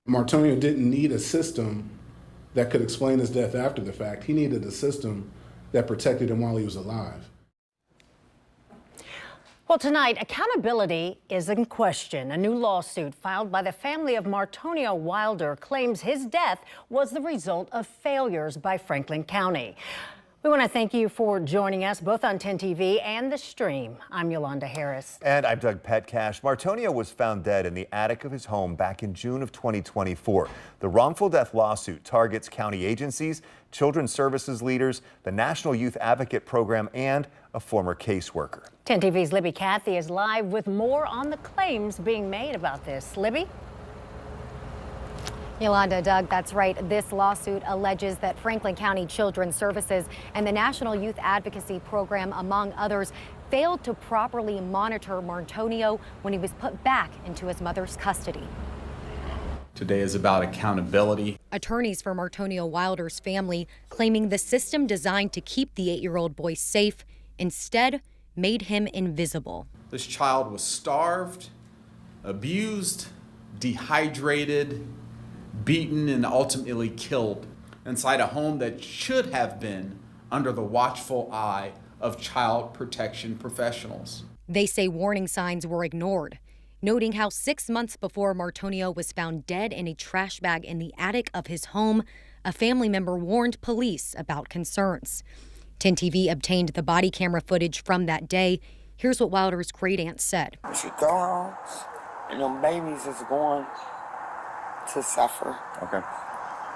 Martonio didn't need a system that could explain his death after the fact. He needed a system that protected him while he was alive. Well, tonight, accountability is in question. A new lawsuit filed by the family of Martonio Wilder claims his death was the result of failures by Franklin County. We want to thank you for joining us both on 10 TV and the stream. I'm Yolanda Harris. And I'm Doug Petcash. Martonio was found dead in the attic of his home back in June of 2024. The wrongful death lawsuit targets county agencies, children's services leaders, the National Youth Advocate Program, and a former caseworker. 10 TV's Libby Cathy is live with more on the claims being made about this. Libby? Yolanda, Doug, that's right. This lawsuit alleges that Franklin County Children's Services and the National Youth Advocacy Program, among others, failed to properly monitor Martonio when he was put back into his mother's custody. Today is about accountability. Attorneys for Martonio Wilder's family claiming the system designed to keep the 8-year-old boy safe instead made him invisible. This child was starved, abused, dehydrated, beaten, and ultimately killed inside a home that should have been under the watchful eye of child protection professionals. They say warning signs were ignored, noting how 6 months before Martonio was found dead in a trash bag in the attic of his home, a family member warned police about concerns. 10 TV obtained the body camera footage from that day. Here's what Wilder's great aunt said. She go home, and them babies is going to suffer. Okay.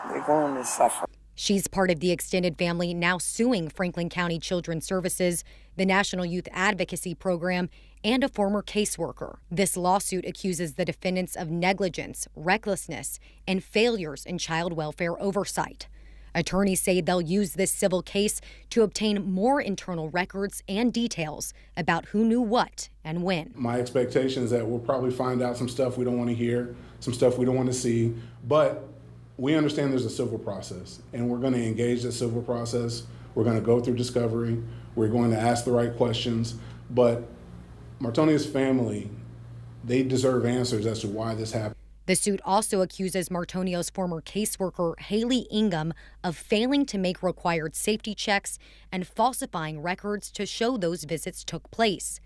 They're going to suffer. She's part of the extended family now suing Franklin County Children's Services, the National Youth Advocacy Program, and a former caseworker. This lawsuit accuses the defendants of negligence, recklessness, and failures in child welfare oversight. Attorneys say they'll use this civil case to obtain more internal records and details about who knew what and when. My expectation is that we'll probably find out some stuff we don't want to hear, some stuff we don't want to see, but we understand there's a civil process, and we're going to engage the civil process. We're going to go through discovery. We're going to ask the right questions, but Martonio's family, they deserve answers as to why this happened. The suit also accuses Martonio's former caseworker, Haley Ingham, of failing to make required safety checks and falsifying records to show those visits took place.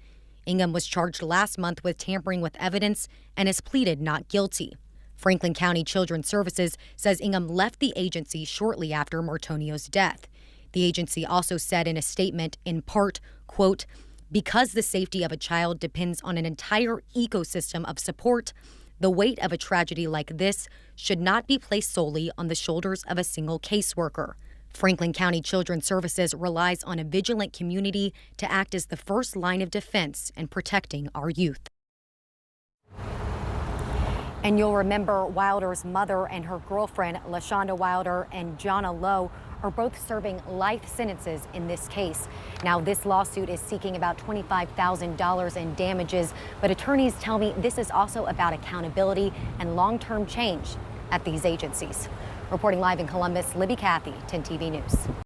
Ingham was charged last month with tampering with evidence and has pleaded not guilty. Franklin County Children's Services says Ingham left the agency shortly after Martonio's death. The agency also said in a statement, in part, quote, "Because the safety of a child depends on an entire ecosystem of support, the weight of a tragedy like this should not be placed solely on the shoulders of a single caseworker." Franklin County Children's Services relies on a vigilant community to act as the first line of defense in protecting our youth. And you'll remember Wilder's mother and her girlfriend, LaShonda Wilder and Jonna Lowe, are both serving life sentences in this case. Now, this lawsuit is seeking about $25,000 in damages, but attorneys tell me this is also about accountability and long-term change at these agencies. Reporting live in Columbus, Libby Cathy, 10 TV News.